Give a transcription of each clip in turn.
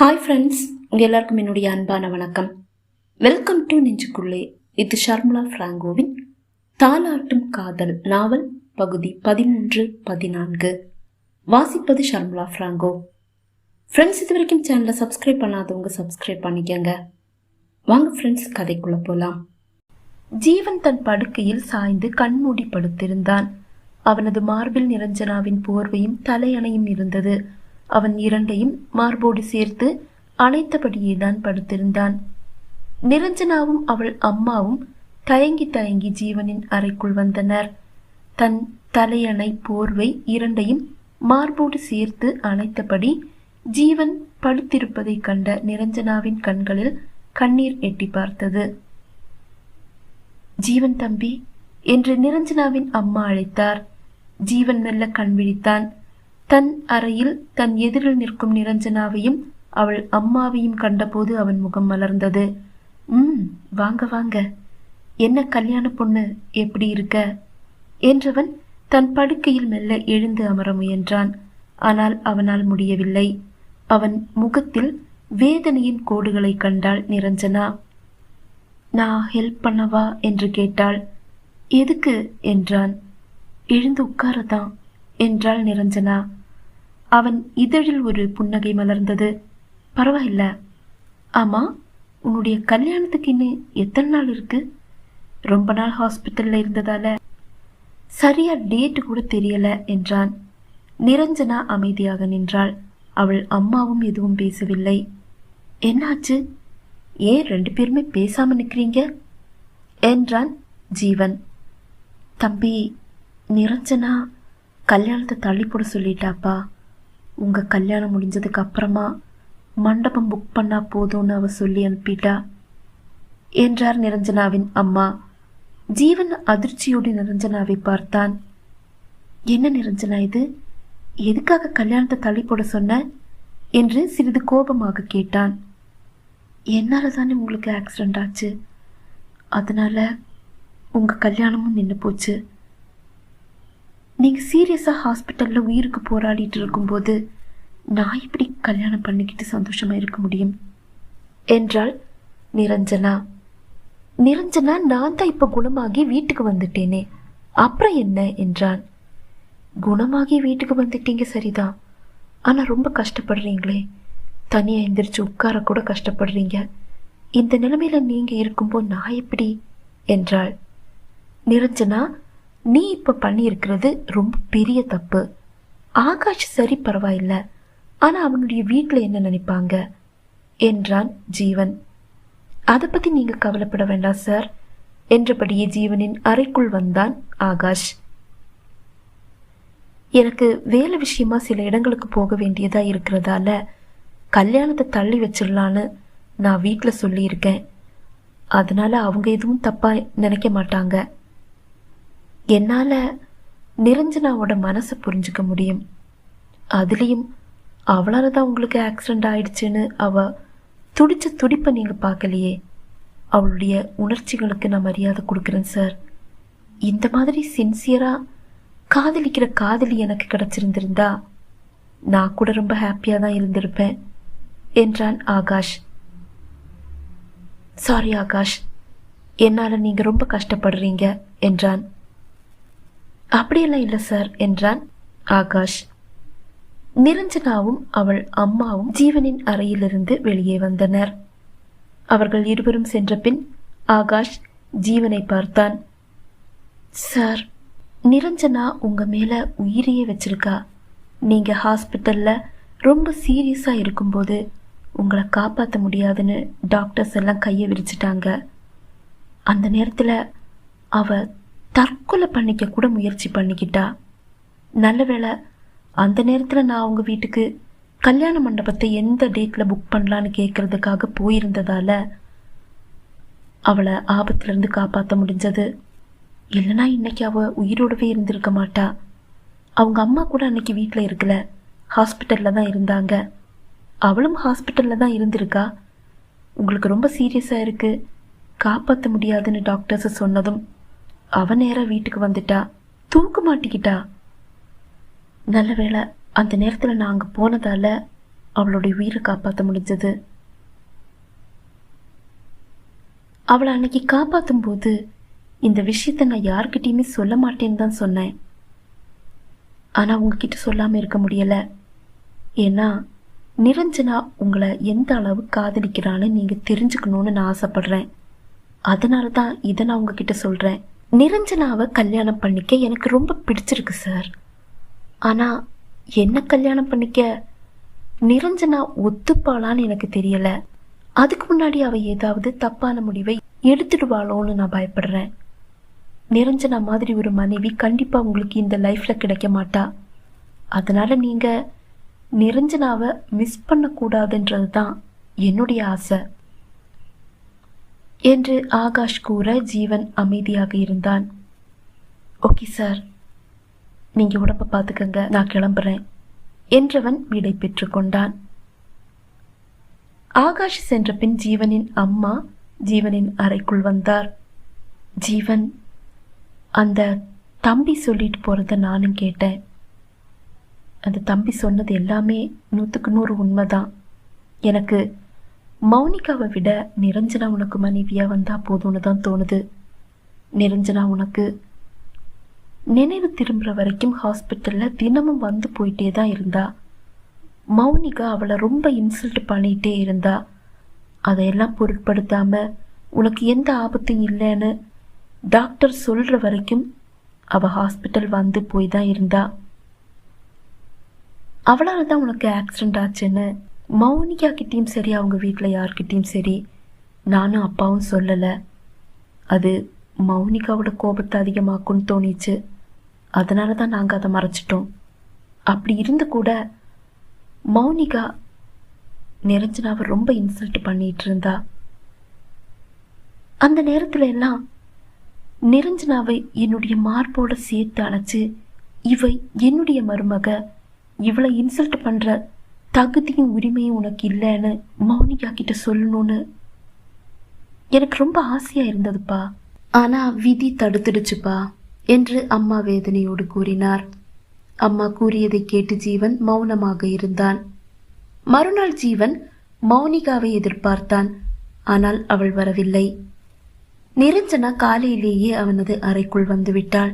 Hi friends, உங்கள் எல்லாருக்கும் என்னுடைய அன்பான வணக்கம். வெல்கம் டு நெஞ்சுக்குள்ளே. இது ஷர்மிளா ஃப்ராங்கோவின் தாலாட்டும் காதல் நாவல் பகுதி 13-14. வாசிப்பது ஷர்மிளா ஃப்ராங்கோ. ஃப்ரெண்ட்ஸ், இது வரைக்கும் சேனலை சப்ஸ்கிரைப் பண்ணாதவங்க சப்ஸ்கிரைப் பண்ணிக்கங்க. வாங்க ஃப்ரெண்ட்ஸ், கதைக்குள்ளே போகலாம். ஜீவன் தன் படுக்கையில் சாய்ந்து கண்மூடி படுத்திருந்தான். அவனது மார்பில் நிரஞ்சனாவின் போர்வையும் தலையணையும் இருந்தது. அவன் இரண்டையும் மார்போடு சேர்த்து அணைத்தபடியே தான் படுத்திருந்தான். நிரஞ்சனாவும் அவள் அம்மாவும் தயங்கி தயங்கி ஜீவனின் அறைக்குள் வந்தனர். தன் தலையணை போர்வை இரண்டையும் மார்போடு சேர்த்து அணைத்தபடி ஜீவன் படுத்திருப்பதை கண்ட நிரஞ்சனாவின் கண்களில் கண்ணீர் எட்டி பார்த்தது. ஜீவன் தம்பி என்று நிரஞ்சனாவின் அம்மா அழைத்தார். ஜீவன் மெல்ல கண் விழித்தான். தன் அறையில் தன் எதிரில் நிற்கும் நிரஞ்சனாவையும் அவள் அம்மாவையும் கண்டபோது அவன் முகம் மலர்ந்தது. வாங்க வாங்க, என்ன கல்யாண பொண்ணு, எப்படி இருக்க என்றவன் தன் படுக்கையில் மெல்ல எழுந்து அமர முயன்றான். ஆனால் அவனால் முடியவில்லை. அவன் முகத்தில் வேதனையின் கோடுகளை கண்டாள் நிரஞ்சனா. நான் ஹெல்ப் பண்ணவா என்று கேட்டாள். எதுக்கு என்றான். எழுந்து உட்காரதான் என்றாள் நிரஞ்சனா. அவன் இதழில் ஒரு புன்னகை மலர்ந்தது. பரவாயில்ல. ஆமா, உன்னுடைய கல்யாணத்துக்கு இன்னும் எத்தனை நாள் இருக்கு? ரொம்ப நாள் ஹாஸ்பிட்டல்ல இருந்ததால சரியா டேட்டு கூட தெரியல என்றான். நிரஞ்சனா அமைதியாக நின்றாள். அவள் அம்மாவும் எதுவும் பேசவில்லை. என்னாச்சு? ஏன் ரெண்டு பேருமே பேசாம நிற்கிறீங்க என்றான் ஜீவன். தம்பி, நிரஞ்சனா கல்யாணத்தை தள்ளி போட சொல்லிட்டாப்பா. உங்க கல்யாணம் முடிஞ்சதுக்கு அப்புறமா மண்டபம் புக் பண்ணா போதும்னு அவ சொல்லி அனுப்பிட்டா என்றார் நிரஞ்சனாவின் அம்மா. ஜீவன் அதிர்ச்சியோடு நிரஞ்சனாவை பார்த்தான். என்ன நிரஞ்சனா இது? எதுக்காக கல்யாணத்தை தள்ளி போட சொன்ன என்று சிறிது கோபமாக கேட்டான். என்னால தானே உங்களுக்கு ஆக்சிடென்ட் ஆச்சு, அதனால உங்க கல்யாணமும் நின்று போச்சு. நீங்கள் சீரியஸாக ஹாஸ்பிட்டலில் உயிருக்கு போராடிட்டு இருக்கும்போது நான் இப்படி கல்யாணம் பண்ணிக்கிட்டு சந்தோஷமாக இருக்க முடியும் என்றாள் நிரஞ்சனா. நிரஞ்சனா, நான் தான் இப்போ குணமாகி வீட்டுக்கு வந்துட்டேனே, அப்புறம் என்ன என்றான். குணமாகி வீட்டுக்கு வந்துட்டீங்க சரிதான், ஆனால் ரொம்ப கஷ்டப்படுறீங்களே. தனியாக எந்திரிச்சு உட்கார கூட கஷ்டப்படுறீங்க. இந்த நிலைமையில நீங்கள் இருக்கும்போது நான் எப்படி என்றாள். நிரஞ்சனா, நீ இப்போ பண்ணியிருக்கிறது ரொம்ப பெரிய தப்பு. ஆகாஷ் சரி, பரவாயில்ல, ஆனால் அவனுடைய வீட்டில் என்ன நினைப்பாங்க என்றான் ஜீவன். அதை பற்றி நீங்கள் கவலைப்பட வேண்டாம் சார் என்றபடியே ஜீவனின் அறைக்குள் வந்தான் ஆகாஷ். எனக்கு வேலை விஷயமா சில இடங்களுக்கு போக வேண்டியதா இருக்கிறதால கல்யாணத்தை தள்ளி வச்சிடலான்னு நான் வீட்டில் சொல்லியிருக்கேன். அதனால அவங்க எதுவும் தப்பா நினைக்க மாட்டாங்க. என்னால் நிரஞ்சனாவோட மனசை புரிஞ்சுக்க முடியும். அதுலேயும் அவளால் தான் உங்களுக்கு ஆக்சிடெண்ட் ஆயிடுச்சுன்னு அவ துடிச்ச துடிப்பை நீங்கள் பார்க்கலையே. அவளுடைய உணர்ச்சிகளுக்கு நான் மரியாதை கொடுக்குறேன் சார். இந்த மாதிரி சின்சியராக காதலிக்கிற காதலி எனக்கு கிடச்சிருந்திருந்தா நான் கூட ரொம்ப ஹாப்பியாக தான் இருந்திருப்பேன் என்றான் ஆகாஷ். சாரி ஆகாஷ், என்னால் நீங்கள் ரொம்ப கஷ்டப்படுறீங்க என்றான். அப்படியெல்லாம் இல்லை சார் என்றான் ஆகாஷ். நிரஞ்சனாவும் அவள் அம்மாவும் ஜீவனின் அறையிலிருந்து வெளியே வந்தனர். அவர்கள் இருவரும் சென்ற பின் ஆகாஷ் ஜீவனை பார்த்தான். சார், நிரஞ்சனா உங்க மேல உயிரையே வச்சிருக்கா. நீங்க ஹாஸ்பிட்டல்ல ரொம்ப சீரியஸா இருக்கும்போது உங்களை காப்பாற்ற முடியாதுன்னு டாக்டர்ஸ் எல்லாம் கையை விரிச்சிட்டாங்க. அந்த நேரத்தில் அவ தற்கொலை பண்ணிக்க கூட முயற்சி பண்ணிக்கிட்டா. நல்ல வேளை அந்த நேரத்தில் நான் அவங்க வீட்டுக்கு கல்யாண மண்டபத்தை எந்த டேட்டில் புக் பண்ணலான்னு கேட்கறதுக்காக போயிருந்ததால அவளை ஆபத்துலேருந்து காப்பாற்ற முடிஞ்சது. இல்லைனா இன்னைக்கு அவள் உயிரோடவே இருந்திருக்க மாட்டா. அவங்க அம்மா கூட அன்னைக்கு வீட்டில் இருக்கல, ஹாஸ்பிட்டலில் தான் இருந்தாங்க. அவளும் ஹாஸ்பிட்டலில் தான் இருந்திருக்கா. உங்களுக்கு ரொம்ப சீரியஸாக இருக்குது, காப்பாற்ற முடியாதுன்னு டாக்டர்ஸை சொன்னதும் அவ நேராக வீட்டுக்கு வந்துட்டா, தூக்க மாட்டிக்கிட்டா. நல்ல வேளை அந்த நேரத்தில் நான் அங்கே போனதால அவளுடைய உயிரை காப்பாற்ற முடிஞ்சது. அவளை அன்னைக்கு காப்பாற்றும் போது இந்த விஷயத்த நான் யார்கிட்டயுமே சொல்ல மாட்டேன்னு தான் சொன்னேன். ஆனால் உங்ககிட்ட சொல்லாமல் இருக்க முடியலை. ஏன்னா நிரஞ்சனா உங்களை எந்த அளவு காதலிக்கிறான்னு நீங்கள் தெரிஞ்சுக்கணும்னு நான் ஆசைப்படுறேன். அதனால தான் இதை நான் உங்ககிட்ட சொல்கிறேன். நிரஞ்சனாவை கல்யாணம் பண்ணிக்க எனக்கு ரொம்ப பிடிச்சிருக்கு சார். ஆனால் என்ன கல்யாணம் பண்ணிக்க நிரஞ்சனா ஒத்துப்பாளான்னு எனக்கு தெரியலை. அதுக்கு முன்னாடி அவள் ஏதாவது தப்பான முடிவை எடுத்துடுவாளோன்னு நான் பயப்படுறேன். நிரஞ்சனா மாதிரி ஒரு மனைவி கண்டிப்பாக உங்களுக்கு இந்த லைஃப்பில் கிடைக்க மாட்டா. அதனால் நீங்கள் நிரஞ்சனாவை மிஸ் பண்ணக்கூடாதுன்றது தான் என்னுடைய ஆசை என்று ஆகாஷ் கூற ஜீவன் அமைதியாக இருந்தான். ஓகே சார், நீங்கள் உடம்பை பார்த்துக்கங்க, நான் கிளம்புறேன் என்றவன் விடை பெற்று கொண்டான். ஆகாஷ் சென்ற பின் ஜீவனின் அம்மா ஜீவனின் அறைக்குள் வந்தார். ஜீவன், அந்த தம்பி சொல்லிட்டு போகிறத நானும் கேட்டேன். அந்த தம்பி சொன்னது எல்லாமே 100க்கு 100 உண்மைதான். எனக்கு மௌனிகாவை விட நிரஞ்சனா உனக்கு மனைவியாக வந்தால் போதும்னு தான் தோணுது. நிரஞ்சனா உனக்கு நினைவு திரும்புகிற வரைக்கும் ஹாஸ்பிட்டலில் தினமும் வந்து போயிட்டே தான் இருந்தா. மௌனிகா அவளை ரொம்ப இன்சல்ட் பண்ணிகிட்டே இருந்தா. அதையெல்லாம் பொருட்படுத்தாமல் உனக்கு எந்த ஆபத்தும் இல்லைன்னு டாக்டர் சொல்கிற வரைக்கும் அவள் ஹாஸ்பிட்டல் வந்து போய் தான் இருந்தா. அவளால் தான் உனக்கு ஆக்சிடெண்ட் ஆச்சுன்னு மௌனிகா கிட்டேயும் சரி அவங்க வீட்டில் யார்கிட்டையும் சரி நானும் அப்பாவும் சொல்லலை. அது மௌனிகாவோட கோபத்தை அதிகமாக்குன்னு தோணிச்சு. அதனால தான் நாங்கள் அதை மறைச்சிட்டோம். அப்படி இருந்து கூட மௌனிகா நிரஞ்சனாவை ரொம்ப இன்சல்ட் பண்ணிட்டு இருந்தா. அந்த நேரத்துல எல்லாம் நிரஞ்சனாவை என்னுடைய மார்போட சேர்த்து அணைச்சு, இவை என்னுடைய மருமக, இவளை இன்சல்ட் பண்ற தகுதியும் உரிமையும் உனக்கு இல்லைன்னு மௌனிகா கிட்ட சொல்லணும்னு எனக்கு ரொம்ப ஆசையா இருந்ததுப்பா. ஆனா விதி தடுத்துடுச்சுப்பா என்று அம்மா வேதனையோடு கூறினார். அம்மா கூறியதை கேட்டு ஜீவன் மௌனமாக இருந்தான். மறுநாள் ஜீவன் மௌனிகாவை எதிர்பார்த்தான். ஆனால் அவள் வரவில்லை. நிரஞ்சனா காலையிலேயே அவனது அறைக்குள் வந்துவிட்டாள்.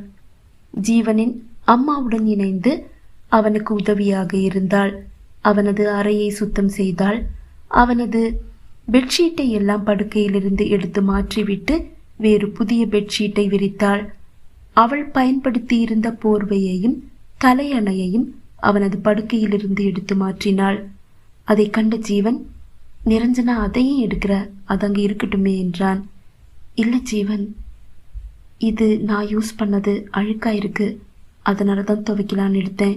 ஜீவனின் அம்மாவுடன் இணைந்து அவனுக்கு உதவியாக இருந்தாள். அவனது அறையை சுத்தம் செய்தாள். அவனது பெட்ஷீட்டை எல்லாம் படுக்கையிலிருந்து எடுத்து மாற்றிவிட்டு வேறு புதிய பெட்ஷீட்டை விரித்தாள். அவள் பயன்படுத்தி இருந்த போர்வையையும் தலையணையையும் அவனது படுக்கையிலிருந்து எடுத்து மாற்றினாள். அதை கண்ட ஜீவன், நிரஞ்சனா அதையும் எடுக்கிற, அது அங்கே இருக்கட்டுமே என்றான். இல்லை ஜீவன், இது நான் யூஸ் பண்ணது அழுக்கா இருக்கு, அதனால தான் துவைக்கலான்னு எடுத்தேன்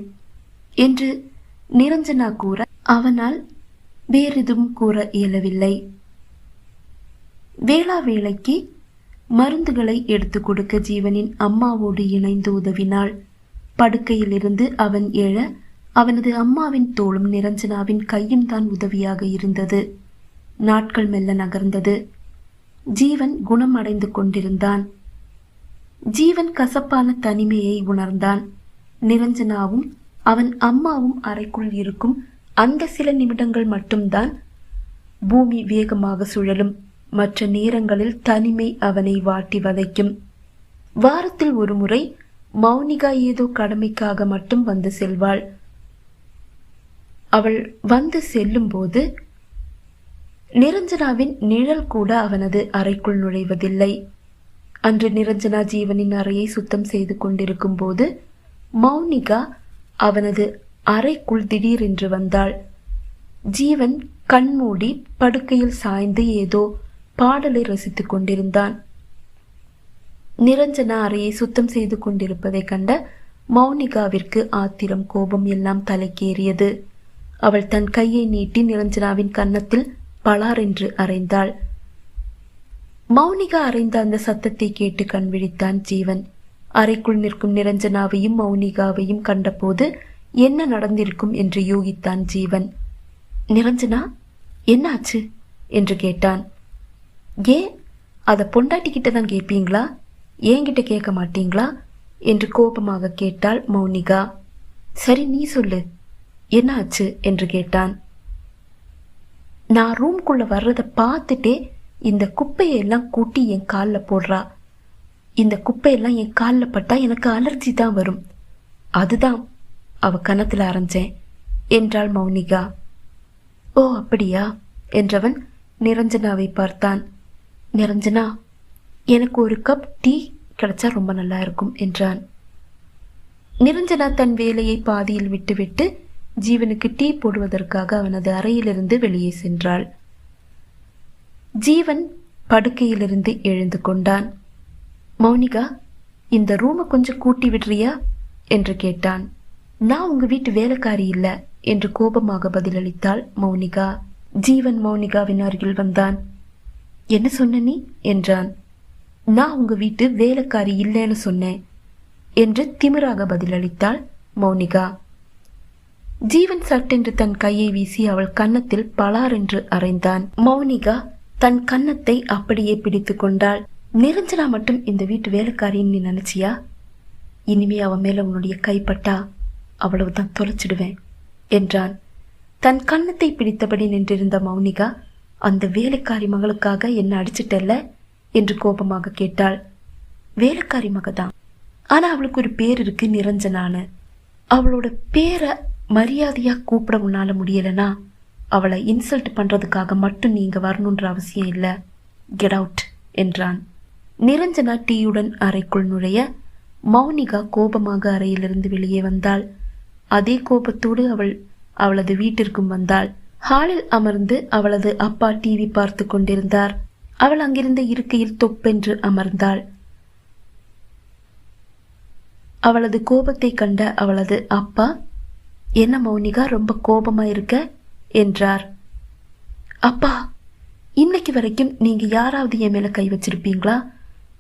என்று நிரஞ்சனா கூற அவனால் வேறெதுவும் கூற இயலவில்லை. வேளா வேளைக்கு மருந்துகளை எடுத்து கொடுக்க ஜீவனின் அம்மாவோடு இணைந்து உதவினாள். படுக்கையிலிருந்து அவன் எழ அவனது அம்மாவின் தோளும் நிரஞ்சனாவின் கையும் தான் உதவியாக இருந்தது. நாட்கள் மெல்ல நகர்ந்தது. ஜீவன் குணம் அடைந்து கொண்டிருந்தான். ஜீவன் கசப்பான தனிமையை உணர்ந்தான். நிரஞ்சனாவும் அவன் அம்மாவும் அறைக்குள் இருக்கும் அந்த சில நிமிடங்கள் மட்டும்தான் பூமி வேகமாக சுழலும். மற்ற நேரங்களில் தனிமை அவனை வாட்டி வதைக்கும். வாரத்தில் ஒரு முறை மௌனிகா ஏதோ கடமைக்காக மட்டும் வந்து செல்வாள். அவள் வந்து செல்லும் போது நிரஞ்சனாவின் நிழல் கூட அவனது அறைக்குள் நுழைவதில்லை. அன்று நிரஞ்சனா ஜீவனின் அறையை சுத்தம் செய்து கொண்டிருக்கும் போது மௌனிகா அவனது அறைக்குள் திடீரென்று வந்தாள். ஜீவன் கண்மூடி படுக்கையில் சாய்ந்து ஏதோ பாடலை ரசித்துக் கொண்டிருந்தான். நிரஞ்சனா அறையை சுத்தம் செய்து கொண்டிருப்பதை கண்ட மௌனிகாவிற்கு ஆத்திரம், கோபம் எல்லாம் தலைக்கேறியது. அவள் தன் கையை நீட்டி நிரஞ்சனாவின் கன்னத்தில் பலார் என்று அறைந்தாள். மௌனிகா அறைந்த அந்த சத்தத்தை கேட்டு கண் விழித்தான் ஜீவன். அறைக்குள் நிற்கும் நிரஞ்சனாவையும் மௌனிகாவையும் கண்டபோது என்ன நடந்திருக்கும் என்று யூகித்தான் ஜீவன். நிரஞ்சனா, என்ன ஆச்சு என்று கேட்டான். ஏன், அதை பொண்டாட்டி கிட்ட தான் கேட்பீங்களா, என்கிட்ட கேட்க மாட்டீங்களா என்று கோபமாக கேட்டாள் மௌனிகா. சரி, நீ சொல்லு, என்ன ஆச்சு என்று கேட்டான். நான் ரூம்குள்ள வர்றதை பார்த்துட்டே இந்த குப்பையெல்லாம் கூட்டி என் காலில் போடுறா. இந்த குப்பையெல்லாம் என் காலில் பட்டா எனக்கு அலர்ஜி தான் வரும். அதுதான் அவ கன்னத்தில் அரைஞ்சேன் என்றாள் மௌனிகா. ஓ அப்படியா என்றவன் நிரஞ்சனாவை பார்த்தான். நிரஞ்சனா, எனக்கு ஒரு கப் டீ கிடைச்சா ரொம்ப நல்லா இருக்கும் என்றான். நிரஞ்சனா தன் வேலையை பாதியில் விட்டுவிட்டு ஜீவனுக்கு டீ போடுவதற்காக அவனது அறையிலிருந்து வெளியே சென்றாள். ஜீவன் படுக்கையிலிருந்து எழுந்து கொண்டான். மௌனிகா, இந்த ரூமை கொஞ்சம் கூட்டி விடுறியா என்று கேட்டான். நான் உங்க வீட்டு வேலைக்காரி இல்ல என்று கோபமாக பதிலளித்தாள் மௌனிகா. ஜீவன் மௌனிகாவின் அருகில் வந்தான். என்ன சொன்ன நீ என்றான். நான் உங்க வீட்டு வேலைக்காரி இல்லைன்னு சொன்னேன் என்று திமிராக பதிலளித்தாள் மௌனிகா. ஜீவன் சட்டென்று தன் கையை வீசி அவள் கன்னத்தில் பலார் என்று அறைந்தான். மௌனிகா தன் கன்னத்தை அப்படியே பிடித்து கொண்டாள். நிரஞ்சனா மட்டும் இந்த வீட்டு வேலைக்காரின்னு நீ நினைச்சியா? இனிமே அவன் மேல உன்னுடைய கைப்பட்டா அவ்வளவுதான் தொலைச்சிடுவேன் என்றான். தன் கன்னத்தை பிடித்தபடி நின்றிருந்த மௌனிகா, அந்த வேலைக்காரி மகளுக்காக என்ன அடிச்சிட்டல்ல என்று கோபமாக கேட்டாள். வேலைக்காரி மகதான், ஆனா அவளுக்கு ஒரு பேர் இருக்கு, நிரஞ்சனான்னு. அவளோட பேரை மரியாதையா கூப்பிட உன்னால முடியலனா அவளை இன்சல்ட் பண்றதுக்காக மட்டும் நீங்க வரணுன்ற அவசியம் இல்ல. கெட் அவுட் என்றான். நிரஞ்சனா டீயுடன் அறைக்குள் நுழைய மௌனிகா கோபமாக அறையிலிருந்து வெளியே வந்தாள். அதே கோபத்தோடு அவளது வீட்டிற்கும் வந்தாள். ஹாலில் அமர்ந்து அவளது அப்பா டிவி பார்த்து கொண்டிருந்தார். அவள் அங்கிருந்த இருக்கையில் தொப்பென்று அமர்ந்தாள். அவளது கோபத்தை கண்ட அவளது அப்பா, என்ன மௌனிகா ரொம்ப கோபமா இருக்க என்றார். அப்பா, இன்னைக்கு வரைக்கும் நீங்க யாராவது என் மேல கை வச்சிருப்பீங்களா?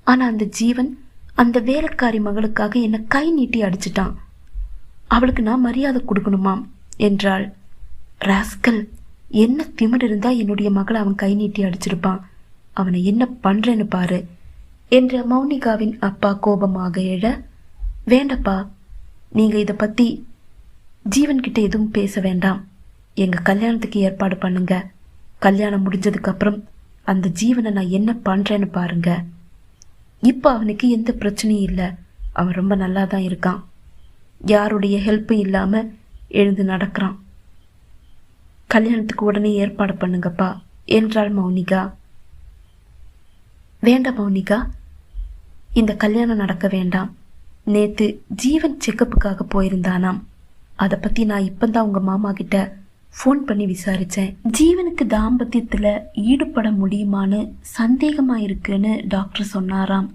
ஆனா அந்த ஜீவன் அந்த வேலைக்காரி மகளுக்காக என்ன கை நீட்டி அடிச்சிட்டான். அவளுக்கு நான் மரியாதை கொடுக்கணுமாம் என்றாள். ராஸ்கல், என்ன திமிர் இருந்தா என்னுடைய மகளை அவன் கை நீட்டி அடிச்சிருப்பான். அவனை என்ன பண்றேன்னு பாரு என்ற மௌனிகாவின் அப்பா கோபமாக எழ, வேண்டப்பா, நீங்க இத பத்தி ஜீவன் கிட்ட எதுவும் பேச வேண்டாம். எங்க கல்யாணத்துக்கு ஏற்பாடு பண்ணுங்க. கல்யாணம் முடிஞ்சதுக்கு அப்புறம் அந்த ஜீவனை நான் என்ன பண்றேன்னு பாருங்க. இப்ப அவனுக்கு எந்த பிரச்சனையும் இல்லை. அவன் ரொம்ப நல்லா தான் இருக்கான். யாருடைய ஹெல்ப்பும் இல்லாம எழுந்து நடக்கிறான். கல்யாணத்துக்கு உடனே ஏற்பாடு பண்ணுங்கப்பா என்றாள் மௌனிகா. வேண்டாம் மௌனிகா, இந்த கல்யாணம் நடக்க வேண்டாம். நேத்து ஜீவன் செக்கப்புக்காக போயிருந்தானாம். அதை பத்தி நான் இப்பதான் உங்க மாமா கிட்ட ஃபோன் பண்ணி விசாரிச்சேன். ஜீவனுக்கு தாம்பத்தியத்துல ஈடுபட முடியுமான்னு சந்தேகமா இருக்குன்னு டாக்டர் சொன்னாராம்.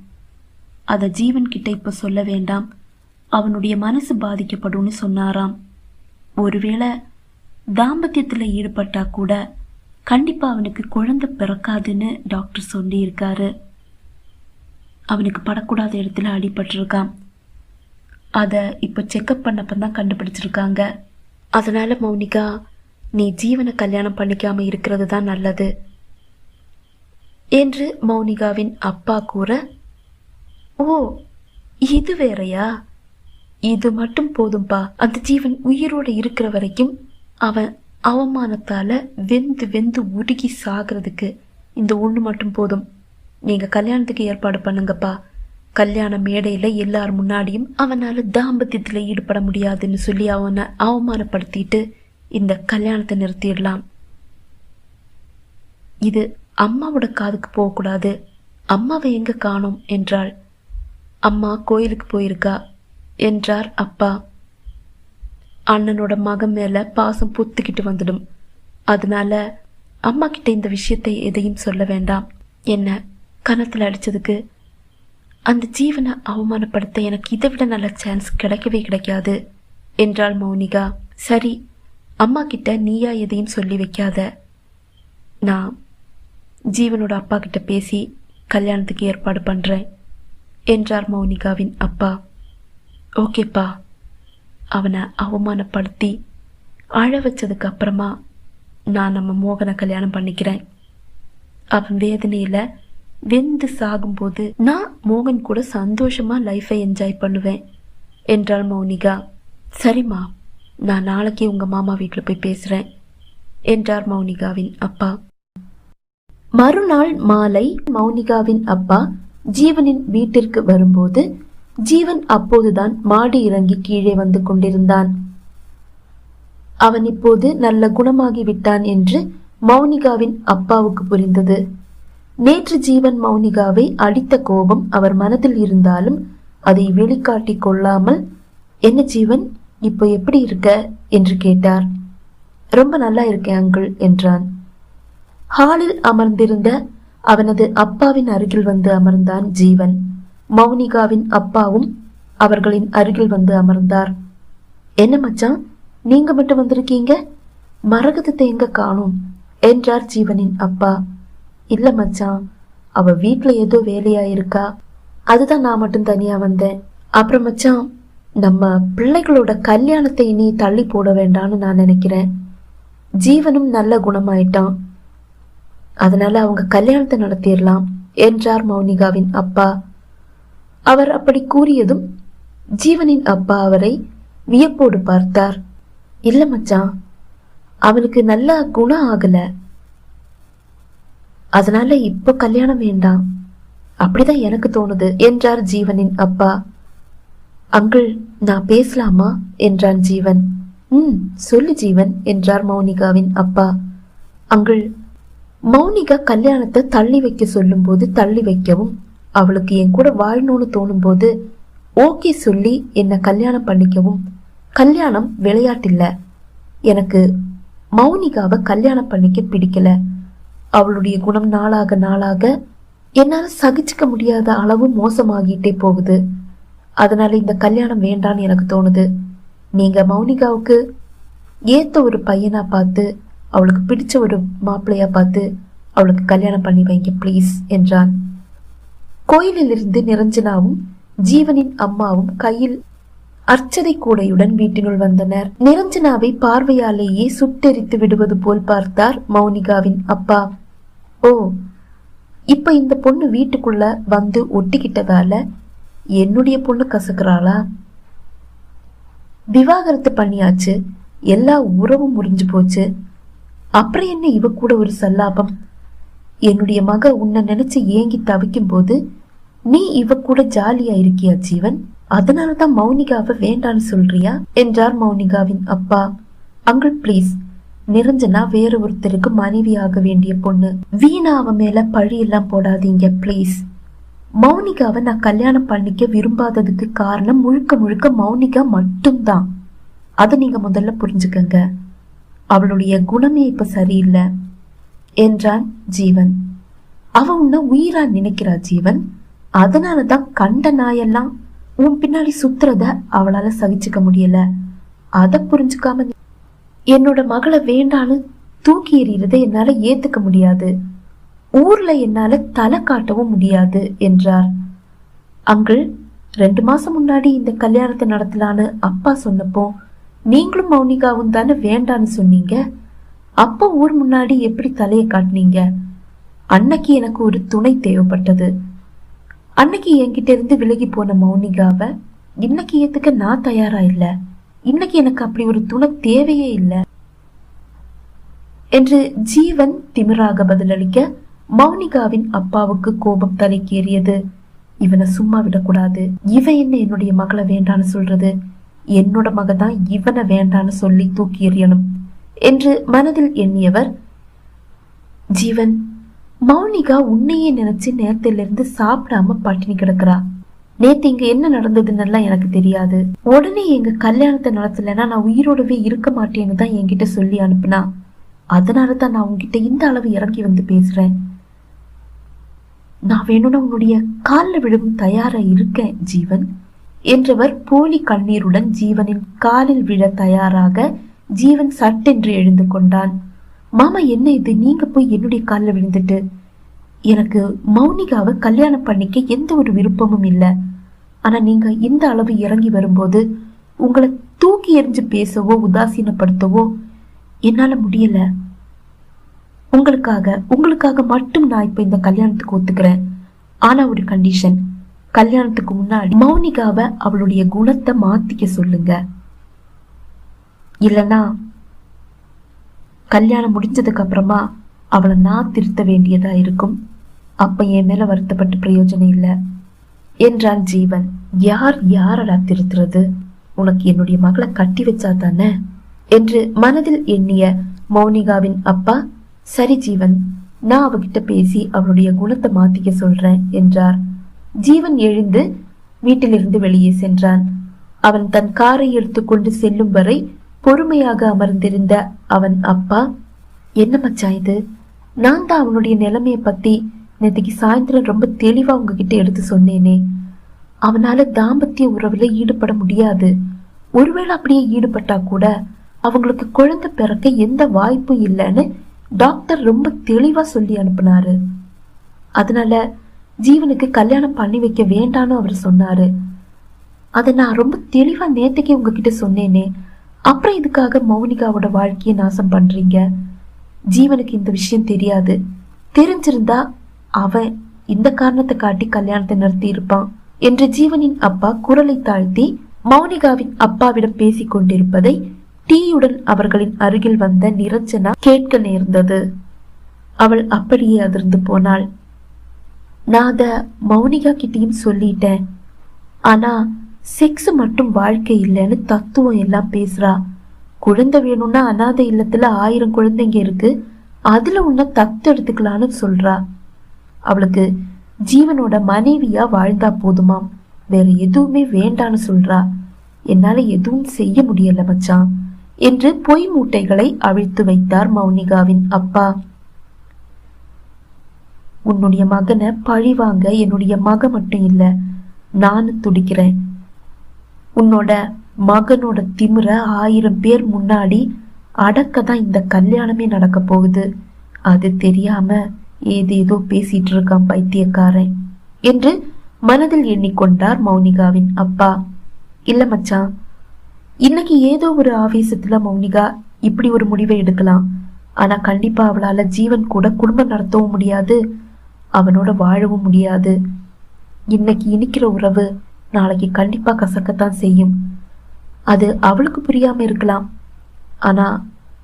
அத ஜீவன் கிட்ட இப்ப சொல்ல வேண்டாம், அவனுடைய மனசு பாதிக்கப்படும்னு சொன்னாராம். ஒருவேளை தாம்பத்தியத்துல ஈடுபட்டா கூட கண்டிப்பா அவனுக்கு குழந்தை பிறக்காதுன்னு டாக்டர் சொல்லி இருக்காரு. அவனுக்கு படக்கூடாத இடத்துல அடிபட்டிருக்கான். அத இப்ப செக்அப் பண்ணப்பதான் கண்டுபிடிச்சிருக்காங்க. அதனால மௌனிகா, நீ ஜீவனை கல்யாணம் பண்ணிக்காம இருக்கிறது தான் நல்லது என்று மௌனிகாவின் அப்பா கூற, ஓ இது வேறையா? இது மட்டும் போதும்பா. அந்த ஜீவன் உயிரோட இருக்கிற வரைக்கும் அவன் அவமானத்தால வெந்து வெந்து உருகி சாகிறதுக்கு இந்த ஒண்ணு மட்டும் போதும். நீங்க கல்யாணத்துக்கு ஏற்பாடு பண்ணுங்கப்பா. கல்யாண மேடையில எல்லார் முன்னாடியும் அவனால தாம்பத்தியத்துல ஈடுபட முடியாதுன்னு சொல்லி அவனை அவமானப்படுத்திட்டு இந்த கல்யாணத்தை நிறுத்திடலாம். இது அம்மாவோட காதுக்கு போகக்கூடாது. அம்மாவை எங்க காணோம் என்றாள். அம்மா கோயிலுக்கு போயிருக்கா என்றார் அப்பா. அண்ணனோட மகன் மேல பாசம் புத்துக்கிட்டு வந்துடும். அதனால அம்மா கிட்ட இந்த விஷயத்தை எதையும் சொல்ல வேண்டாம். என்ன கன்னத்துல அடிச்சதுக்கு அந்த ஜீவனை அவமானப்படுத்த எனக்கு இதை விட நல்ல சான்ஸ் கிடைக்கவே கிடைக்காது என்றாள் மௌனிகா. சரி, அம்மா கிட்ட நீயா எதையும் சொல்லி வைக்காத. நான் ஜீவனோட அப்பா கிட்ட பேசி கல்யாணத்துக்கு ஏற்பாடு பண்றேன் என்றார் மௌனிகாவின் அப்பா. ஓகேப்பா, அவனை அவமானப்படுத்தி அழ வச்சதுக்கு அப்புறமா நான் நம்ம மோகனை கல்யாணம் பண்ணிக்கிறேன். அவன் வேதனையில வெந்து சாகும்போது நான் மோகன் கூட சந்தோஷமா லைஃபை என்ஜாய் பண்ணுவேன் என்றாள் மௌனிகா. சரிம்மா, நான் நாளைக்கே உங்க மாமா வீட்டில் போய் பேசுறேன். என்றார் மௌனிகாவின் அப்பா. மறுநாள் மாலை மௌனிகாவின் அப்பா ஜீவனின் வீட்டிற்கு வரும்போது ஜீவன் அப்போதுதான் மாடி இறங்கி கீழே வந்து கொண்டிருந்தான். அவன் இப்போது நல்ல குணமாகி விட்டான் என்று மௌனிகாவின் அப்பாவுக்கு புரிந்தது. நேற்று ஜீவன் மௌனிகாவை அடித்த கோபம் அவர் மனதில் இருந்தாலும் அதை வெளிக்காட்டிக் கொள்ளாமல், என்ன ஜீவன், இப்போ எப்படி இருக்க என்று கேட்டார். ரொம்ப நல்லா இருக்கேன் அங்கிள் என்றான். ஹாலில் அமர்ந்திருந்த அவனது அப்பாவின் அருகில் வந்து அமர்ந்தான் ஜீவன். மௌனிகாவின் அப்பாவும் அவர்களின் அருகில் வந்து அமர்ந்தார். என்ன மச்சான், நீங்க மட்டும் வந்திருக்கீங்க, மரகதத்தை எங்க காணோம் என்றார் ஜீவனின் அப்பா. இல்ல மச்சான், அவ வீட்டுல ஏதோ வேலையா இருக்கா, அதுதான் நான் மட்டும் தனியா வந்தேன். அப்புறம் மச்சான், நம்ம பிள்ளைகளோட கல்யாணத்தை நீ தள்ளி போட வேண்டாம்னு நான் நினைக்கிறேன். ஜீவனும் நல்ல குணமாயிட்டான், அதனால அவங்க கல்யாணத்தை நடத்திடலாம் என்றார் மௌனிகாவின் அப்பா. அவர் அப்படி கூறியதும் ஜீவனின் அப்பா அவரை வியப்போடு பார்த்தார். இல்ல மச்சான், அவனுக்கு நல்ல குணம் ஆகல, அதனால இப்போ கல்யாணம் வேண்டாம், அப்படிதான் எனக்கு தோணுது என்றார் ஜீவனின் அப்பா. அங்கிள், நான் பேசலாமா என்றான் ஜீவன். சொல்லு ஜீவன் என்றார் மௌனிகாவின் அப்பா. அங்கிள், மௌனிகா கல்யாணத்தை தள்ளி வைக்க சொல்லும் போது தள்ளி வைக்கவும், அவளுக்கு என் கூட வாழணும்னு தோணும் போது ஓகே சொல்லி என்ன கல்யாணம் பண்ணிக்கவும், கல்யாணம் விளையாட்டில்ல. எனக்கு மௌனிகாவை கல்யாணம் பண்ணிக்க பிடிக்கல. அவளுடைய குணம் நாளாக நாளாக என்னால சகிச்சுக்க முடியாத அளவு மோசமாகிட்டே போகுது. அதனால இந்த கல்யாணம் வேண்டான்னு எனக்கு தோணுது. நீங்க மௌனிகாவுக்கு ஏத்த ஒரு பையனா பார்த்து, அவளுக்கு பிடிச்ச ஒரு மாப்பிள்ளையா பார்த்து அவளுக்கு கல்யாணம் பண்ணி வைங்க பிளீஸ் என்றான். கோயிலில் இருந்து நிரஞ்சனாவும் ஜீவனின் அம்மாவும் கையில் அர்ச்சதை கூடையுடன் வீட்டினுள் வந்தனர். நிரஞ்சனாவை பார்வையாலேயே சுட்டெரித்து விடுவது போல் பார்த்தார் மௌனிகாவின் அப்பா. ஓ, இப்ப இந்த பொண்ணு வீட்டுக்குள்ள வந்து ஒட்டிக்கிட்டதால என்னுடைய பொண்ணு கசக்குறாளா? விவாகரத்து பண்ணியாச்சு, எல்லா உறவும் முறிஞ்சு போச்சு, அப்புறம் என்ன இவ கூட ஒரு சல்லாபம்? என்னுடைய மக உன்னை நினைச்சு ஏங்கி தவிக்கும் போது நீ இவ கூட ஜாலியா இருக்கியா ஜீவன்? அதனாலதான் மௌனிகாவை வேண்டான்னு சொல்றியா என்றார் மௌனிகாவின் அப்பா. அங்கிள் பிளீஸ், நிரஞ்சனா வேற ஒருத்தருக்கு மனைவி ஆக வேண்டிய பொண்ணு, வீணா அவ மேல பழி எல்லாம் போடாதீங்க பிளீஸ். மௌனிகாவை நான் கல்யாணம் பண்ணிக்க விரும்பாததுக்கு காரணம் முழுக்க முழுக்க மௌனிகா மட்டும்தான். அதை நீங்க முதல்ல புரிஞ்சுக்கங்க. அவளுடைய குணமே இப்ப சரியில்லை என்றான் ஜீவன். அவ உன்னை உயிரா நினைக்கிறா ஜீவன், அதனாலதான் கண்ட நாயெல்லாம் உன் பின்னாடி சுத்துறத அவளால சகிச்சுக்க முடியல. அத புரிஞ்சுக்காம என்னோட மகளை வேண்டான்னு தூக்கி எறியறதை என்னால ஏத்துக்க முடியாது, ஊர்ல என்னால தலை காட்டவும் முடியாது என்றார். அங்கிள், 2 மாசம் முன்னாடி இந்த கல்யாணத்தை நடத்தலான்னு அப்பா சொன்னப்போ நீங்களும் மௌனிகாவும் தானே வேண்டான்னு சொன்னீங்க. அப்ப ஊர் முன்னாடி எப்படி தலையை காட்டினீங்க? அன்னைக்கு எனக்கு ஒரு துணை தேவைப்பட்டது. அன்னைக்கு என்கிட்ட இருந்து விலகி போன மௌனிகாவை இன்னைக்கு ஏத்துக்க நான் தயாரா இல்ல. இன்னைக்கு எனக்கு அப்படி ஒரு துணை தேவையே இல்லை என்று ஜீவன் திமிராக பதிலளிக்க மௌனிகாவின் அப்பாவுக்கு கோபம் தலைக்கேறியது. இவனை சும்மா விடக்கூடாது, இவன் என்ன என்னுடைய மகளை வேண்டான்னு சொல்றது? என்னோட மகதான் இவனை வேண்டான்னு சொல்லி தூக்கி எறியணும் என்று மனதில் எண்ணியவர், ஜீவன், மௌனிகா உன்னையே நினைச்சு நேரத்திலிருந்து சாப்பிடாம பட்டினி கிடக்குறா. நேத்து இங்க என்ன நடந்ததுன்னு எனக்கு தெரியாது. உடனே எங்க கல்யாணத்தை நடத்தலைன்னா நான் உயிரோடவே இருக்க மாட்டேன்னு தான் என்கிட்ட சொல்லி அனுப்புனா. அதனாலதான் நான் உங்ககிட்ட இந்த அளவு இறங்கி வந்து பேசுறேன். நான் வேணும்னா உன்னுடைய காலில் விழவும் தயாரா இருக்கேன் ஜீவன் என்றவர் போலி கண்ணீருடன் ஜீவனின் காலில் விழ தயாராக ஜீவன் சட்டென்று எழுந்து கொண்டான். மாமா, என்ன இது? நீங்க போய் என்னுடைய காலில் விழுந்துட்டு, எனக்கு மௌனிகாவை கல்யாணம் பண்ணிக்க எந்த ஒரு விருப்பமும் இல்லை. ஆனா நீங்க இந்த அளவு இறங்கி வரும்போது உங்களை தூக்கி எறிஞ்சு பேசவோ உதாசீனப்படுத்தவோ என்னால முடியல. உங்களுக்காக மட்டும் நான் இப்ப இந்த கல்யாணத்துக்கு ஒத்துக்கிறேன். ஆனா ஒரு கண்டிஷன், கல்யாணத்துக்கு முன்னாடி மௌனிகாவை அவளுடைய குணத்தை மாத்திக்க சொல்லுங்க. இல்லனா கல்யாணம் முடிஞ்சதுக்கு அப்புறமா அவளை நான் திருத்த வேண்டியதா இருக்கும். அப்ப என் மேல வருத்தப்பட்டு பிரயோஜனம் இல்லை என்றான் ஜீவன். யார் யாரடா திருத்துறது? உனக்கு என்னுடைய மகளை கட்டி வச்சா தானே என்று மனதில் எண்ணிய மௌனிகாவின் அப்பா, சரி ஜீவன், நான் அவகிட்ட பேசி அவளுடைய குணத்தை மாத்திக்க சொல்றேன் என்றார். ஜீவன் எழுந்து வீட்டிலிருந்து வெளியே சென்றான். அவன் தன் காரை எடுத்துக்கொண்டு செல்லும் வரை பொறுமையாக அமர்ந்திருந்த அவன் அப்பா, என்ன மச்சான் இது? நான் தான் அவனுடைய நிலைமைய பத்தி நேற்றுக்கு சாயந்தரம் ரொம்ப தெளிவா உங்ககிட்ட எடுத்து சொன்னேனே. அவனால தாம்பத்திய உறவுல ஈடுபட முடியாது. ஒருவேளை அப்படியே ஈடுபட்டா கூட அவங்களுக்கு குழந்தை பிறக்க எந்த வாய்ப்பும் இல்லைன்னு டாக்டர் ரொம்ப தெளிவா சொல்லி அனுப்புனாரு. அதனால ஜீவனுக்கு கல்யாணம் பண்ணி வைக்க வேண்டான்னு அவர் சொன்னாரு. அதை நான் ரொம்ப தெளிவா நேத்துக்கே உங்ககிட்ட சொன்னேனே. அப்புறம் இதுக்காக மௌனிகாவோட வாழ்க்கையை நாசம் பண்றீங்க? ஜீவனுக்கு இந்த விஷயம் தெரியாது. தெரிஞ்சிருந்தா அவன் இந்த காரணத்தை காட்டி கல்யாணத்தை நிறுத்தி இருப்பான் என்று ஜீவனின் அப்பா குரலை தாழ்த்தி மௌனிகாவின் அப்பாவிடம் பேசிக் கொண்டிருப்பதை டீயுடன் அவர்களின் அருகில் வந்த நிரஞ்சனா கேட்க நேர்ந்தது. அவள் அப்படியே அதிர்ந்து போனாள். நான் அத மௌனிகா கிட்டையும் சொல்லிட்டேன். ஆனா செக்ஸ் மட்டும் வாழ்க்கை இல்லைன்னு தத்துவம் எல்லாம் பேசுறா. குழந்தை வேணும்னா அனாதை இல்லத்துல 1000 குழந்தைங்க இருக்கு, அதுல உன்னை தத்து எடுத்துக்கலான்னு சொல்றா. அவளுக்கு ஜீவனோட மனைவியா வாழ்ந்தா போதுமாம், வேற எதுவுமே வேண்டான்னு சொல்றா. என்னால எதுவும் செய்ய முடியல மச்சான் என்று பொய் மூட்டைகளை அவிழ்த்து வைத்தார் மௌனிகாவின் அப்பா. உன்னுடைய மகனை பழி வாங்க என்னுடைய மக மட்டும் இல்ல, நானும் துடிக்கிறேன். உன்னோட மகனோட திமிர 1000 பேர் முன்னாடி அடக்கதான் இந்த கல்யாணமே நடக்க போகுது. அது தெரியாம ஏதேதோ பேசிட்டு இருக்கான் பைத்தியக்காரன் என்று மனதில் எண்ணிக்கொண்டார் மௌனிகாவின் அப்பா. இல்ல மச்சான், இன்னைக்கு ஏதோ ஒரு ஆவேசத்துல மௌனிகா இப்படி ஒரு முடிவை எடுக்கலாம். ஆனா கண்டிப்பா அவளால ஜீவன் கூட குடும்பம் நடத்தவும் முடியாது, அவனோட வாழவும் முடியாது. இன்னைக்கு இனிக்கிற உறவு நாளைக்கு கண்டிப்பா கசக்கத்தான் செய்யும். அது அவளுக்கு புரியாம இருக்கலாம், ஆனா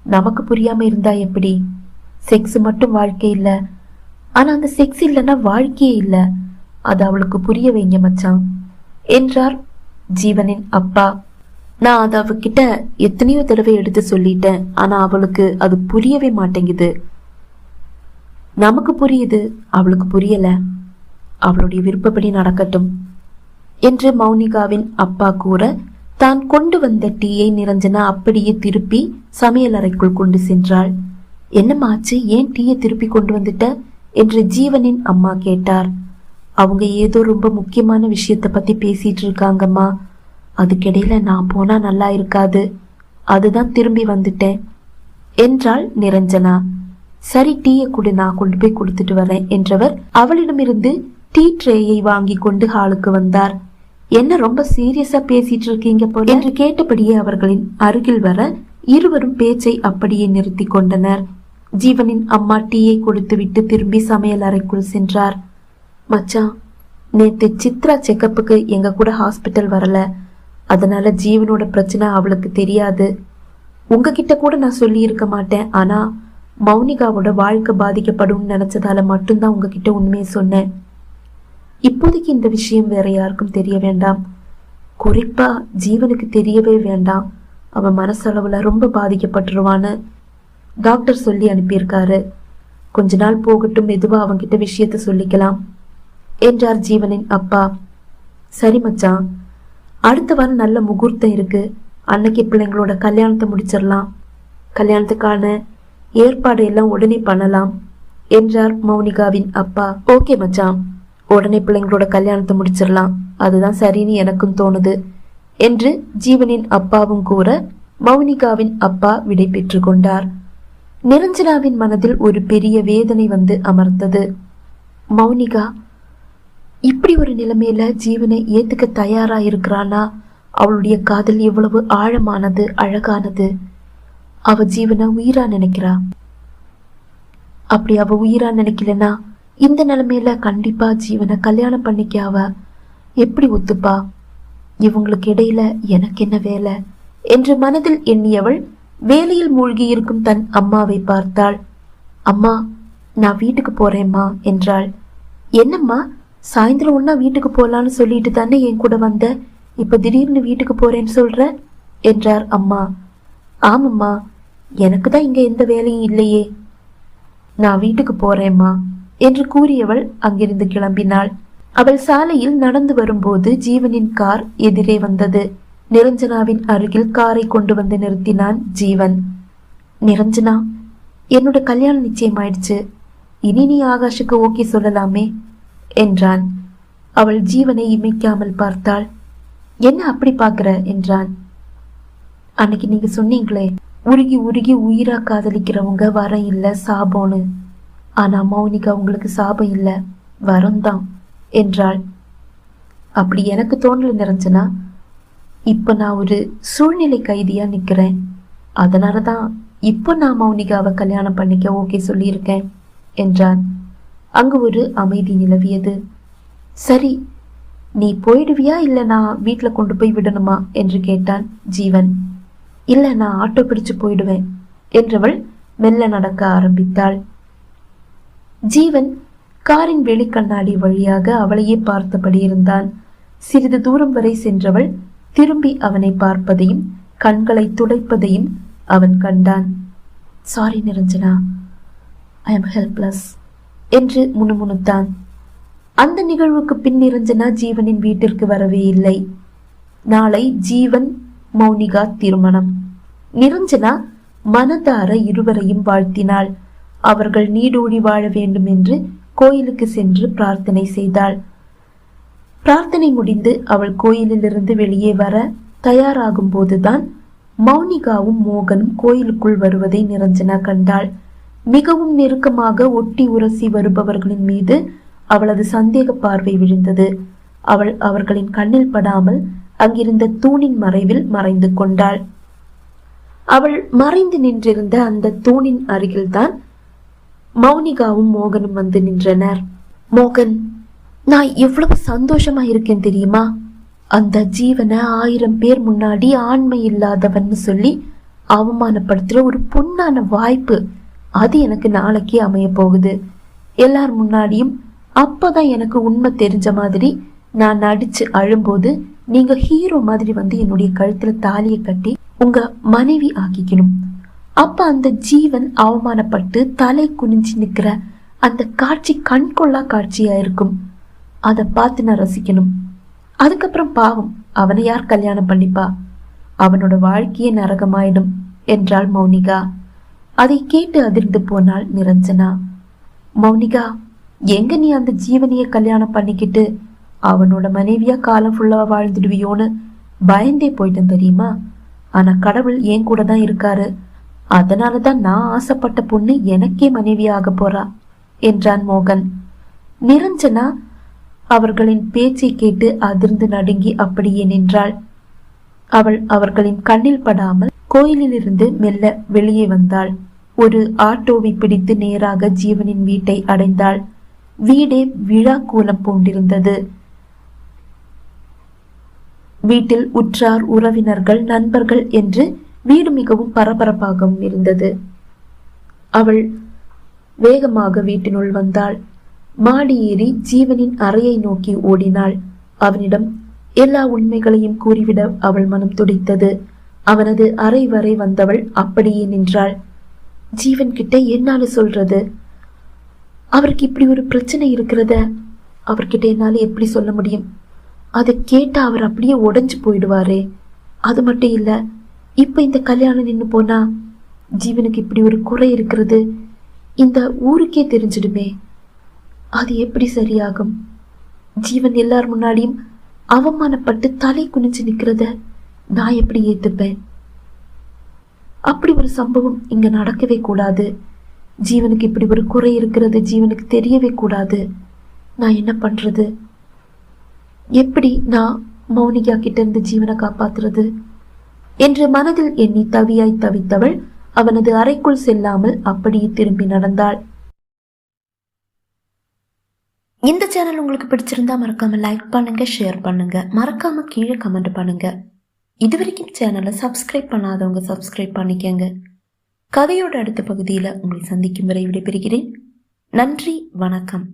நமக்கு புரியாம இருந்தா எப்படி? செக்ஸ் மட்டும் வாழ்க்கை இல்ல, ஆனா அந்த செக்ஸ் இல்லைன்னா வாழ்க்கையே இல்ல. அது அவளுக்கு புரிய வைங்க மச்சான் என்றார் ஜீவனின் அப்பா. நான் அதை அவகிட்ட எத்தனையோ தடவை எடுத்து சொல்லிட்டேன், ஆனா அவளுக்கு அது புரியவே மாட்டேங்குது. நமக்கு புரியுது, அவளுக்கு புரியல. அவளுடைய விருப்பப்படி நடக்கட்டும் என்று மௌனிகாவின் அப்பா கூற, தான் கொண்டு வந்த டீயை நிரஞ்சனா அப்படியே திருப்பி சமையல் அறைக்குள் கொண்டு சென்றாள். என்னமாச்சு, ஏன் டீயை திருப்பி கொண்டு வந்துட்ட என்று ஜீவனின் அம்மா கேட்டார். அவங்க ஏதோ ரொம்ப முக்கியமான விஷயத்த பத்தி பேசிட்டு இருக்காங்கம்மா, அதுக்கிடையில நான் போனா நல்லா இருக்காது, அதுதான் திரும்பி வந்துட்டேன் என்றாள் நிரஞ்சனா. சரி, டீயை கொடு, நான் கொண்டு போய் கொடுத்துட்டு வரேன் என்றவர் அவளிடமிருந்து டீ ட்ரேயை வாங்கி கொண்டு ஹாலுக்கு வந்தார். என்ன ரொம்ப சீரியஸா பேசிட்டு இருக்கீங்க போல என்று கேட்டபடியே அவர்களின் அருகில் வர இருவரும் பேச்சை அப்படியே நிறுத்தி கொண்டனர். ஜீவனின் அம்மா டீயை கொடுத்து விட்டு திரும்பி சமையல் அறைக்குள் சென்றார். மச்சான், நேத்து சித்ரா செக்கப்புக்கு எங்க கூட ஹாஸ்பிட்டல் வரல, அதனால ஜீவனோட பிரச்சனை அவளுக்கு தெரியாது. உங்ககிட்ட கூட நான் சொல்லி இருக்க மாட்டேன், ஆனா மௌனிகாவோட வாழ்க்கை பாதிக்கப்படும் நினைச்சதால மட்டும்தான் உங்ககிட்ட உண்மையை சொன்னேன். இப்போதைக்கு இந்த விஷயம் வேற யாருக்கும் தெரிய வேண்டாம், குறிப்பா ஜீவனுக்கு தெரியவே வேண்டாம். அவன் மனசளவுல ரொம்ப பாதிக்கப்பட்டுருவான்னு டாக்டர் சொல்லி அனுப்பியிருக்காரு. கொஞ்ச நாள் போகட்டும், மெதுவா அவன்கிட்ட விஷயத்த சொல்லிக்கலாம் என்றார் ஜீவனின் அப்பா. சரி மச்சான், அடுத்த வாரம் நல்ல முகூர்த்தம் இருக்கு, அன்னைக்கு பிள்ளைங்களோட கல்யாணத்தை முடிச்சிடலாம். கல்யாணத்துக்கான ஏற்பாடு எல்லாம் உடனே பண்ணலாம் என்றார் மௌனிகாவின் அப்பா. ஓகே மச்சான், உடனே பிள்ளைங்களோட கல்யாணத்தை முடிச்சிடலாம், அதுதான் சரின்னு எனக்கும் தோணுது என்று ஜீவனின் அப்பாவும் கூற மௌனிகாவின் அப்பா விடை பெற்று கொண்டார். நிரஞ்சனாவின் மனதில் ஒரு பெரிய வேதனை வந்து அமர்ந்தது. மௌனிகா இப்படி ஒரு நிலைமையில ஜீவனை ஏத்துக்க தயாரா இருக்கிறானா? அவளுடைய காதல் எவ்வளவு ஆழமானது, அழகானது. அவ ஜீவனை உயிரா நினைக்கிறா. அப்படி அவ உயிரா நினைக்கலனா இந்த நிலைமையில கண்டிப்பா ஜீவனை கல்யாணம் பண்ணிக்க அவ எப்படி ஒத்துப்பா? இவங்களுக்கு இடையில எனக்கு என்ன வேலை என்று மனதில் எண்ணியவள் வேலையில் மூழ்கி இருக்கும் தன் அம்மாவை பார்த்தாள். அம்மா, நான் வீட்டுக்கு போறேம்மா என்றாள். என்னம்மா, சாயந்தரம் ஒன்னா வீட்டுக்கு போலான்னு சொல்லிட்டு தானே என் கூட வந்த, இப்ப திடீர்னு வீட்டுக்கு போறேன்னு சொல்ற என்றார் அம்மா. ஆமம்மா, எனக்கு தான் இங்க எந்த வேலையும் இல்லையே, நான் வீட்டுக்கு போறேம்மா என்று கூறியவள் அங்கிருந்து கிளம்பினாள். அவள் சாலையில் நடந்து வரும்போது ஜீவனின் கார் எதிரே வந்தது. நிரஞ்சனாவின் அருகில் காரை கொண்டு வந்து நிறுத்தினான் ஜீவன். நிரஞ்சனா, என்னோட கல்யாணம் நிச்சயமாயிடுச்சு, இனி நீ ஆகாஷுக்கு ஓகே சொல்லலாமே என்றான். அவள் ஜீவனை இமைக்காமல் பார்த்தாள். என்ன அப்படி பாக்குற என்றான். அன்னைக்கு நீங்க சொன்னீங்களே, உருகி உருகி உயிரா காதலிக்கிறவங்க வரம் இல்ல சாபம்னு, ஆனா மௌனிகா உங்களுக்கு சாபம் இல்ல வரம் தான் என்றாள். அப்படி எனக்கு தோணல நிரஞ்சனா, இப்ப நான் ஒரு சூழ்நிலை கைதியா நிக்கிறேன், அதனாலதான் இப்ப நான் மௌனிகாவை கல்யாணம் பண்ணிக்க ஓகே சொல்லியிருக்கேன் என்றான். அங்கு ஒரு அமைதி நிலவியது. சரி, நீ போயிடுவியா இல்ல நான் வீட்டுல கொண்டு போய் விடணுமா என்று கேட்டான் ஜீவன். இல்ல, நான் ஆட்டோ பிடிச்சு போயிடுவேன் என்றவள் மெல்ல நடக்க ஆரம்பித்தாள். ஜீவன் காரின் வெளிக்கண்ணாடி வழியாக அவளையே பார்த்தபடி இருந்தான். சிறிது தூரம் வரை சென்றவள் திரும்பி அவனை பார்ப்பதையும் கண்களை துடைப்பதையும் அவன் கண்டான். Sorry Niranjana, I am helpless என்று முணுமுணுத்தான். அந்த நிகழ்வுக்கு பின் நிரஞ்சனா ஜீவனின் வீட்டிற்கு வரவே இல்லை. நாளை ஜீவன் மௌனிகா திருமணம். நிரஞ்சனா மனதார இருவரையும் வாழ்த்தினாள். அவர்கள் நீடோடி வாழ வேண்டும் என்று கோயிலுக்கு சென்று பிரார்த்தனை செய்தாள். பிரார்த்தனை முடிந்து அவள் கோயிலிலிருந்து வெளியே வர தயாராகும் போதுதான் மௌனிகாவும் மோகனும் கோயிலுக்குள் வருவதை நிரஞ்சனா கண்டாள். மிகவும் நெருக்கமாக ஒட்டி உரசி வருபவர்களின் மீது அவளது சந்தேக பார்வை விழுந்தது. அவள் அவர்களின் கண்ணில் படாமல் அங்கிருந்த தூணின் மறைவில் மறைந்து கொண்டாள். அவள் மறைந்து நின்றிருந்த அந்த தூணின் அருகில்தான் மௌனிகாவும் மோகனும் வந்து நின்றனர். மோகன், நான் எவ்வளவு சந்தோஷமா இருக்கேன் தெரியுமா? அந்த ஜீவனை 1000 பேர் முன்னாடி ஆண்மை இல்லாதவன் சொல்லி அவமானப்படுத்துற ஒரு பொன்னான வாய்ப்பு, அது எனக்கு நாளைக்கே அமைய போகுது. எல்லார் முன்னாடியும் அப்பதான் எனக்கு உண்மை தெரிஞ்ச மாதிரி நான் நடிச்சு அழும்போது நீங்க ஹீரோ மாதிரி வந்து என்னுடைய கழுத்துல தாலியை கட்டி உங்க மனைவி ஆக்கிக்கணும். அப்ப அந்த ஜீவன் அவமானப்பட்டு தலை குனிஞ்சு நிக்கிற அந்த காட்சி கண்கொள்ளா காட்சியா இருக்கும். அதை பார்த்து நான் ரசிக்கணும். அதுக்கப்புறம் பாவம், அவனை யார் கல்யாணம் பண்ணிப்பா? அவனோட வாழ்க்கையே நரகமாயிடும் என்றாள் மௌனிகா. அதை கேட்டு அதிர்ந்து போனாள் நிரஞ்சனா. மௌனிகா, எங்க நீ அந்த ஜீவனைய கல்யாணம் பண்ணிக்கிட்டு அவனோட மனைவியா காலம் ஃபுல்லா வாழ்ந்துடுவியோன்னு பயந்தே போயிட்டேன் தெரியுமா? ஆனா கடவுள் என் கூட தான் இருக்காரு, அதனாலதான் நான் ஆசைப்பட்ட பொண்ணு எனக்கே மனைவியாக போறா என்றான் மோகன். நிரஞ்சனா அவர்களின் பேச்சை கேட்டு அதிர்ந்து நடுங்கி அப்படியே நின்றாள். அவள் அவர்களின் கண்ணில் படாமல் கோயிலிலிருந்து மெல்ல வெளியே வந்தாள். ஒரு ஆட்டோவை பிடித்து நேராக ஜீவனின் வீட்டை அடைந்தாள். வீடே விழா கோலம் பூண்டிருந்தது. வீட்டில் உற்றார் உறவினர்கள் நண்பர்கள் என்று வீடு மிகவும் பரபரப்பாகவும் இருந்தது. அவள் வேகமாக வீட்டினுள் வந்தாள். மாடி ஏறி ஜீவனின் அறையை நோக்கி ஓடினாள். அவனிடம் எல்லா உண்மைகளையும் கூறிவிட அவள் மனம் துடித்தது. அவனது அறை வரை வந்தவள் அப்படியே நின்றாள். ஜீவன் கிட்ட என்னால சொல்றது? அவருக்கு இப்படி ஒரு பிரச்சனை இருக்கிறத அவர்கிட்ட என்னால எப்படி சொல்ல முடியும்? அதை கேட்டா அவர் அப்படியே உடைஞ்சு போயிடுவாரே. அது மட்டும் இல்ல, இப்ப இந்த கல்யாணம் நின்னு போனா ஜீவனுக்கு இப்படி ஒரு குறை இருக்கிறது இந்த ஊருக்கே தெரிஞ்சிடுமே. அது எப்படி சரியாகும்? ஜீவன் எல்லார் முன்னாடியும் அவமானப்பட்டு தலை குனிஞ்சு நிக்கிறத நான் எப்படி ஏத்துப்பேன்? அப்படி ஒரு சம்பவம் இங்க நடக்கவே கூடாது. ஜீவனுக்கு இப்படி ஒரு குறை இருக்கிறது ஜீவனுக்கு தெரியவே கூடாது. நான் என்ன பண்றது? எப்படி நான் மௌனிகா கிட்ட இருந்து ஜீவனை காப்பாத்துறது என்று மனதில் எண்ணி தவியாய் தவித்தவள் அவனது அறைக்குள் செல்லாமல் அப்படியே திரும்பி நடந்தாள். இந்த சேனல் உங்களுக்கு பிடிச்சிருந்தா மறக்காம லைக் பண்ணுங்க, ஷேர் பண்ணுங்க, மறக்காம கீழே கமெண்ட் பண்ணுங்க. இதுவரைக்கும் சேனலை சப்ஸ்கிரைப் பண்ணாதவங்க சப்ஸ்கிரைப் பண்ணிக்கங்க. கதையோட அடுத்த பகுதியில் உங்களை சந்திக்கும் வரை விடைபெறுகிறேன். நன்றி, வணக்கம்.